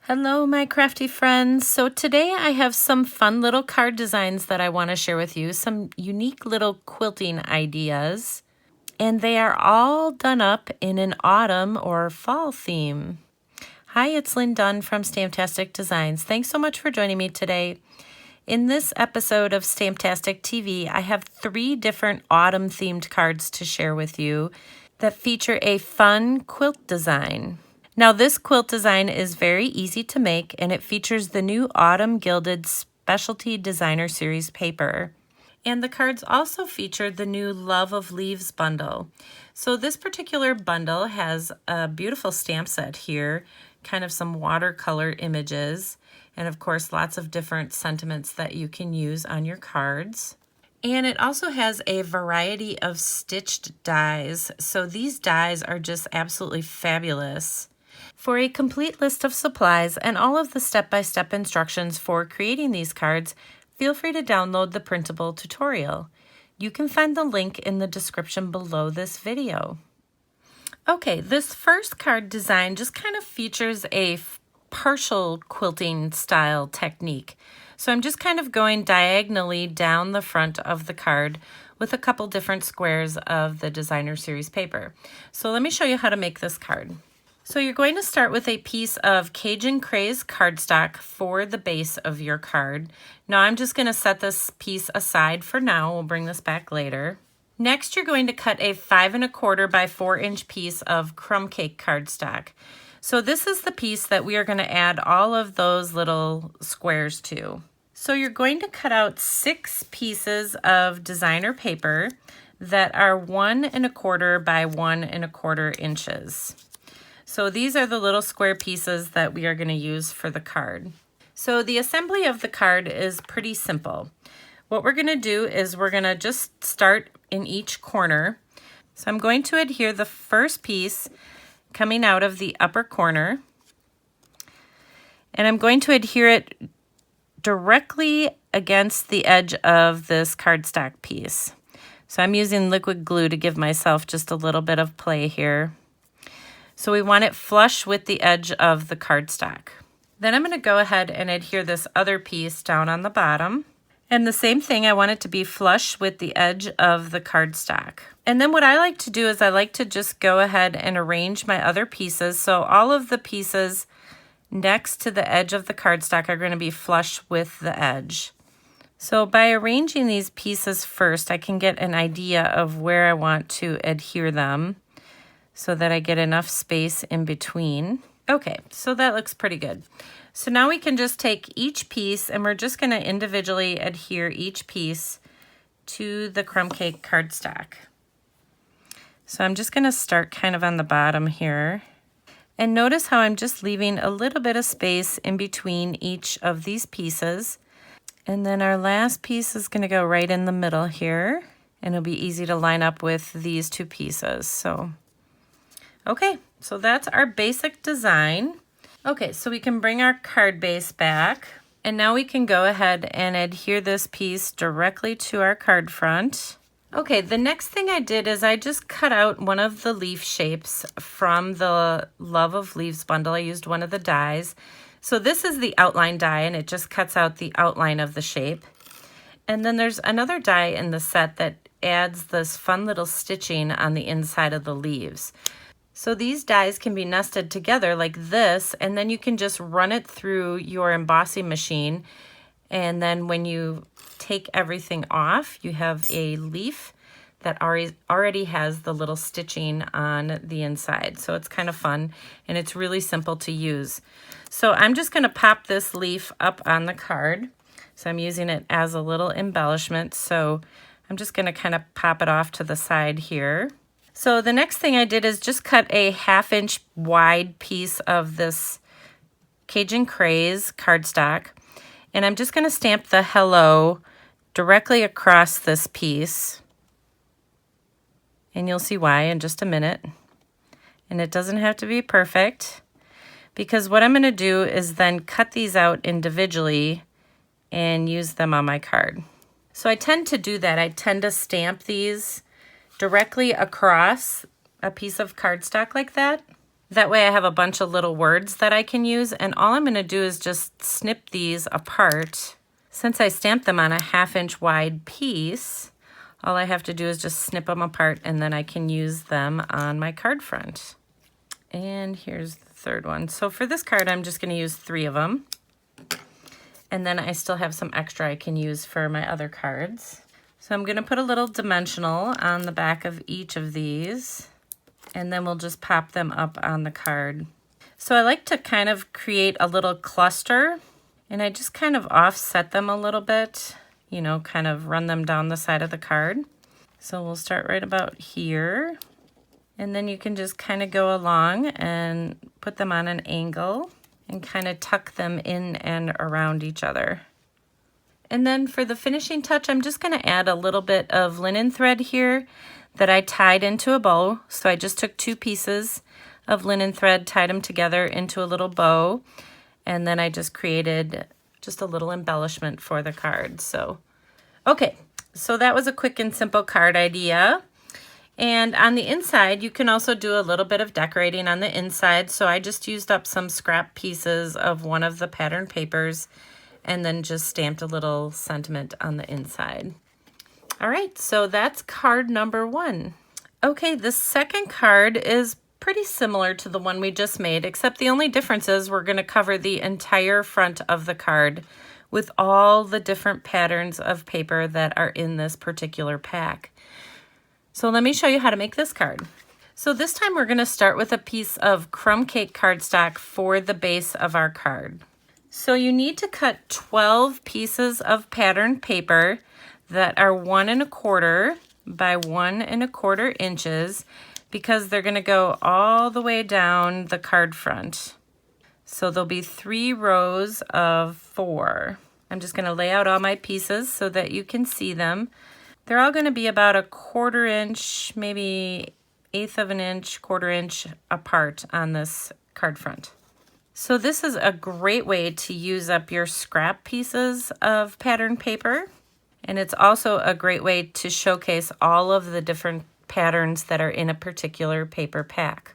Hello, my crafty friends. So today I have some fun little card designs that I want to share with you, some unique little quilting ideas, and they are all done up in an autumn or fall theme. Hi, it's Lynn Dunn from Stamptastic Designs. Thanks so much for joining me today. In this episode of Stamptastic TV, I have 3 different autumn themed cards to share with you that feature a fun quilt design. Now this quilt design is very easy to make, and it features the new Autumn Gilded Specialty Designer Series paper. And the cards also feature the new Love of Leaves bundle. So this particular bundle has a beautiful stamp set here, kind of some watercolor images, and of course lots of different sentiments that you can use on your cards. And it also has a variety of stitched dies. So these dies are just absolutely fabulous. For a complete list of supplies and all of the step-by-step instructions for creating these cards, feel free to download the printable tutorial. You can find the link in the description below this video. Okay, this first card design just kind of features a partial quilting style technique. So I'm just kind of going diagonally down the front of the card with a couple different squares of the Designer Series paper. So let me show you how to make this card. So you're going to start with a piece of Cajun Craze cardstock for the base of your card. Now I'm just going to set this piece aside for now. We'll bring this back later. Next, you're going to cut a 5 1/4 by 4 inch piece of crumb cake cardstock. So this is the piece that we are going to add all of those little squares to. So you're going to cut out 6 pieces of designer paper that are 1 1/4 by 1 1/4 inches. So these are the little square pieces that we are going to use for the card. So the assembly of the card is pretty simple. What we're going to do is we're going to just start in each corner. So I'm going to adhere the first piece coming out of the upper corner, and I'm going to adhere it directly against the edge of this cardstock piece. So I'm using liquid glue to give myself just a little bit of play here. So we want it flush with the edge of the cardstock. Then I'm going to go ahead and adhere this other piece down on the bottom. And the same thing, I want it to be flush with the edge of the cardstock. And then what I like to do is I like to just go ahead and arrange my other pieces. So all of the pieces next to the edge of the cardstock are going to be flush with the edge. So by arranging these pieces first, I can get an idea of where I want to adhere them, so that I get enough space in between. Okay, so that looks pretty good. So now we can just take each piece and we're just going to individually adhere each piece to the crumb cake cardstock. So I'm just going to start kind of on the bottom here. And notice how I'm just leaving a little bit of space in between each of these pieces. And then our last piece is going to go right in the middle here. And it'll be easy to line up with these 2 pieces. Okay, so that's our basic design. Okay, so we can bring our card base back, and now we can go ahead and adhere this piece directly to our card front. Okay, the next thing I did is I just cut out one of the leaf shapes from the Love of Leaves bundle. I used one of the dies. So this is the outline die, and it just cuts out the outline of the shape. And then there's another die in the set that adds this fun little stitching on the inside of the leaves. So these dies can be nested together like this, and then you can just run it through your embossing machine. And then when you take everything off, you have a leaf that already has the little stitching on the inside. So it's kind of fun, and it's really simple to use. So I'm just going to pop this leaf up on the card. So I'm using it as a little embellishment. So I'm just going to kind of pop it off to the side here. So the next thing I did is just cut a 1/2 inch wide piece of this Cajun Craze cardstock, and I'm just going to stamp the hello directly across this piece, and you'll see why in just a minute. And it doesn't have to be perfect, because what I'm going to do is then cut these out individually and use them on my card. So I tend to do that. I tend to stamp these directly across a piece of cardstock like that. That way I have a bunch of little words that I can use, and all I'm going to do is just snip these apart. Since I stamped them on a 1/2 inch wide piece, all I have to do is just snip them apart, and then I can use them on my card front. And here's the third one. So for this card, I'm just going to use 3 of them. And then I still have some extra I can use for my other cards. So I'm going to put a little dimensional on the back of each of these, and then we'll just pop them up on the card. So I like to kind of create a little cluster, and I just kind of offset them a little bit, you know, kind of run them down the side of the card. So we'll start right about here, and then you can just kind of go along and put them on an angle and kind of tuck them in and around each other. And then for the finishing touch, I'm just going to add a little bit of linen thread here that I tied into a bow. So I just took 2 pieces of linen thread, tied them together into a little bow, and then I just created just a little embellishment for the card. So, okay, so that was a quick and simple card idea. And on the inside, you can also do a little bit of decorating on the inside. So I just used up some scrap pieces of one of the pattern papers and then just stamped a little sentiment on the inside. All right, so that's card number 1. Okay, the second card is pretty similar to the one we just made, except the only difference is we're going to cover the entire front of the card with all the different patterns of paper that are in this particular pack. So let me show you how to make this card. So this time we're going to start with a piece of crumb cake cardstock for the base of our card. So you need to cut 12 pieces of patterned paper that are 1 1/4 by 1 1/4 inches, because they're going to go all the way down the card front. So there'll be 3 rows of 4. I'm just going to lay out all my pieces so that you can see them. They're all going to be about a 1/4 inch, maybe 1/8 of an inch, 1/4 inch apart on this card front. So this is a great way to use up your scrap pieces of pattern paper. And it's also a great way to showcase all of the different patterns that are in a particular paper pack.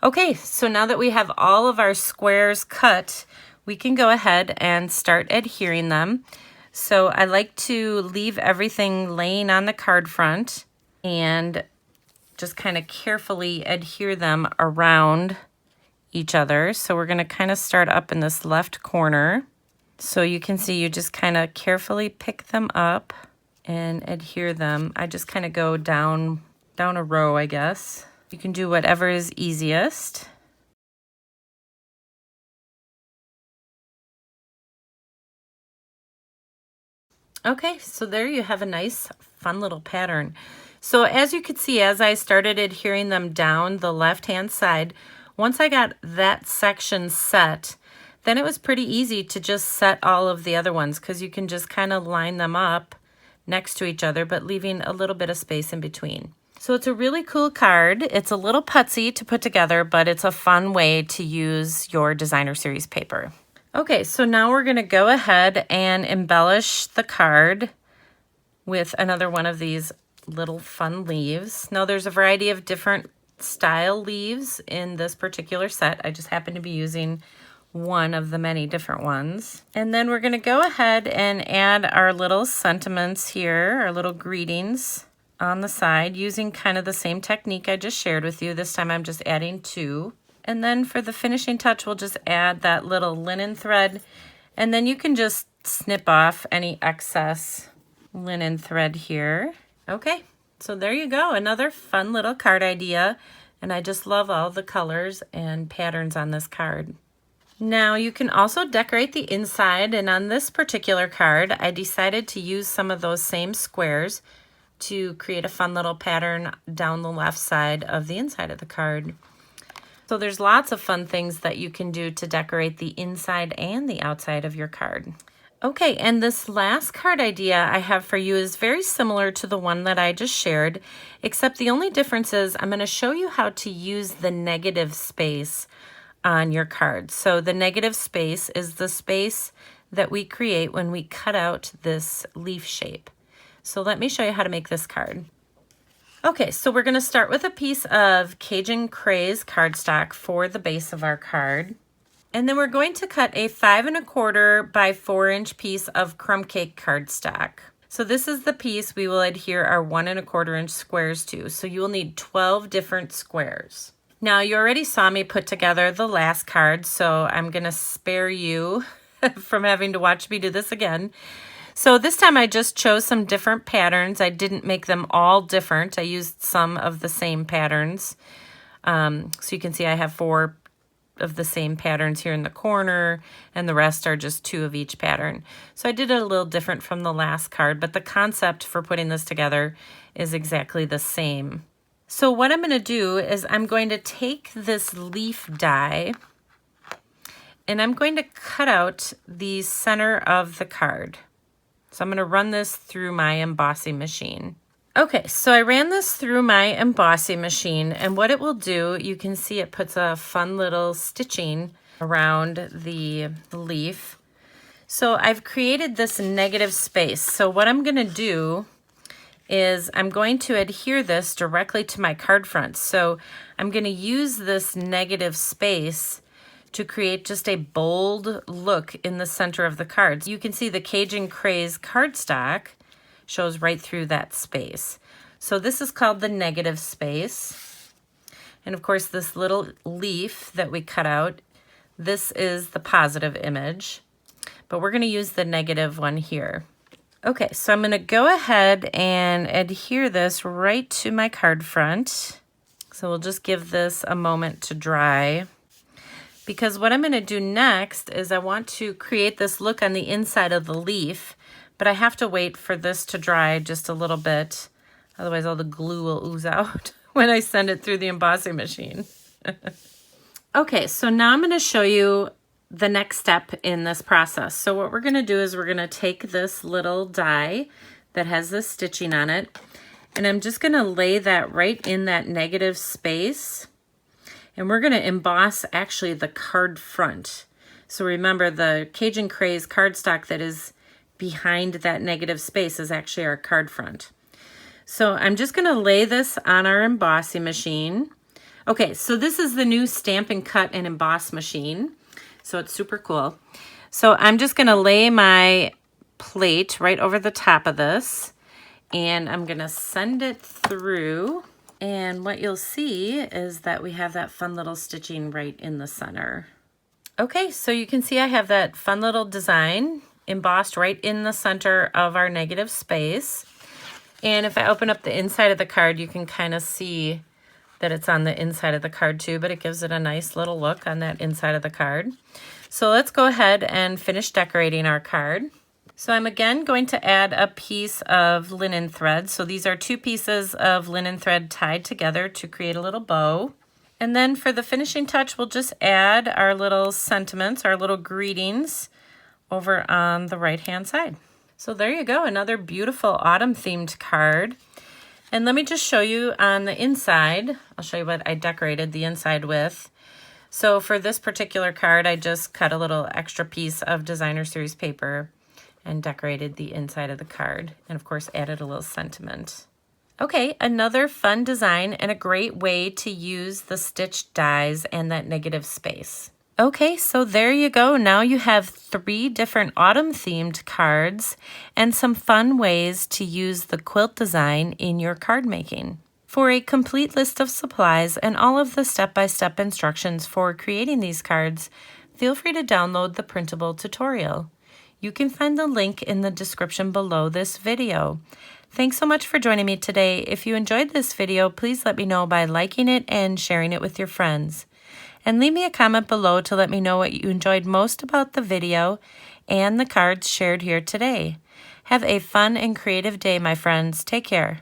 Okay, so now that we have all of our squares cut, we can go ahead and start adhering them. So I like to leave everything laying on the card front and just kind of carefully adhere them around each other. So we're going to kind of start up in this left corner. So you can see you just kind of carefully pick them up and adhere them. I just kind of go down a row, I guess. You can do whatever is easiest. Okay, so there you have a nice, fun little pattern. So as you could see, as I started adhering them down the left-hand side, once I got that section set, then it was pretty easy to just set all of the other ones, because you can just kind of line them up next to each other, but leaving a little bit of space in between. So it's a really cool card. It's a little putsy to put together, but it's a fun way to use your designer series paper. Okay, so now we're going to go ahead and embellish the card with another one of these little fun leaves. Now there's a variety of different style leaves in this particular set. I just happen to be using one of the many different ones. And then we're going to go ahead and add our little sentiments here, our little greetings on the side, using kind of the same technique I just shared with you. This time I'm just adding 2. And then for the finishing touch, we'll just add that little linen thread, and then you can just snip off any excess linen thread here. Okay, so there you go, another fun little card idea, and I just love all the colors and patterns on this card. Now you can also decorate the inside, and on this particular card, I decided to use some of those same squares to create a fun little pattern down the left side of the inside of the card. So there's lots of fun things that you can do to decorate the inside and the outside of your card. Okay, and this last card idea I have for you is very similar to the one that I just shared, except the only difference is I'm going to show you how to use the negative space on your card. So the negative space is the space that we create when we cut out this leaf shape. So let me show you how to make this card. Okay, so we're going to start with a piece of Cajun Craze cardstock for the base of our card. And then we're going to cut a 5 1/4 by 4-inch piece of crumb cake cardstock. So this is the piece we will adhere our 1 1/4 inch squares to. So you will need 12 different squares. Now you already saw me put together the last card, so I'm going to spare you from having to watch me do this again. So this time I just chose some different patterns. I didn't make them all different. I used some of the same patterns. So you can see I have 4 of the same patterns here in the corner, and the rest are just 2 of each pattern. So I did it a little different from the last card, but the concept for putting this together is exactly the same. So what I'm going to do is I'm going to take this leaf die and I'm going to cut out the center of the card. So I'm going to run this through my embossing machine. Okay, so I ran this through my embossing machine, and what it will do, you can see it puts a fun little stitching around the leaf. So I've created this negative space. So what I'm going to do is I'm going to adhere this directly to my card front. So I'm going to use this negative space to create just a bold look in the center of the card. You can see the Cajun Craze cardstock shows right through that space. So this is called the negative space. And of course this little leaf that we cut out, this is the positive image, but we're going to use the negative one here. Okay, so I'm going to go ahead and adhere this right to my card front. So we'll just give this a moment to dry, because what I'm going to do next is I want to create this look on the inside of the leaf, but I have to wait for this to dry just a little bit. Otherwise all the glue will ooze out when I send it through the embossing machine. Okay, so now I'm going to show you the next step in this process. So what we're going to do is we're going to take this little die that has this stitching on it, and I'm just going to lay that right in that negative space. And we're going to emboss actually the card front. So remember, the Cajun Craze cardstock that is behind that negative space is actually our card front. So I'm just going to lay this on our embossing machine. Okay, so this is the new Stampin' Cut and Emboss machine. So it's super cool. So I'm just going to lay my plate right over the top of this, and I'm going to send it through. And what you'll see is that we have that fun little stitching right in the center. Okay, so you can see I have that fun little design embossed right in the center of our negative space. And if I open up the inside of the card, you can kind of see that it's on the inside of the card too, but it gives it a nice little look on that inside of the card. So let's go ahead and finish decorating our card. So I'm again going to add a piece of linen thread. So these are 2 pieces of linen thread tied together to create a little bow. And then for the finishing touch, we'll just add our little sentiments, our little greetings over on the right-hand side. So there you go, another beautiful autumn themed card. And let me just show you on the inside. I'll show you what I decorated the inside with. So for this particular card, I just cut a little extra piece of designer series paper and decorated the inside of the card, and of course added a little sentiment. Okay, another fun design and a great way to use the stitched dies and that negative space. Okay, so there you go. Now you have 3 different autumn themed cards and some fun ways to use the quilt design in your card making. For a complete list of supplies and all of the step-by-step instructions for creating these cards, feel free to download the printable tutorial. You can find the link in the description below this video. Thanks so much for joining me today. If you enjoyed this video, please let me know by liking it and sharing it with your friends. And leave me a comment below to let me know what you enjoyed most about the video and the cards shared here today. Have a fun and creative day, my friends. Take care.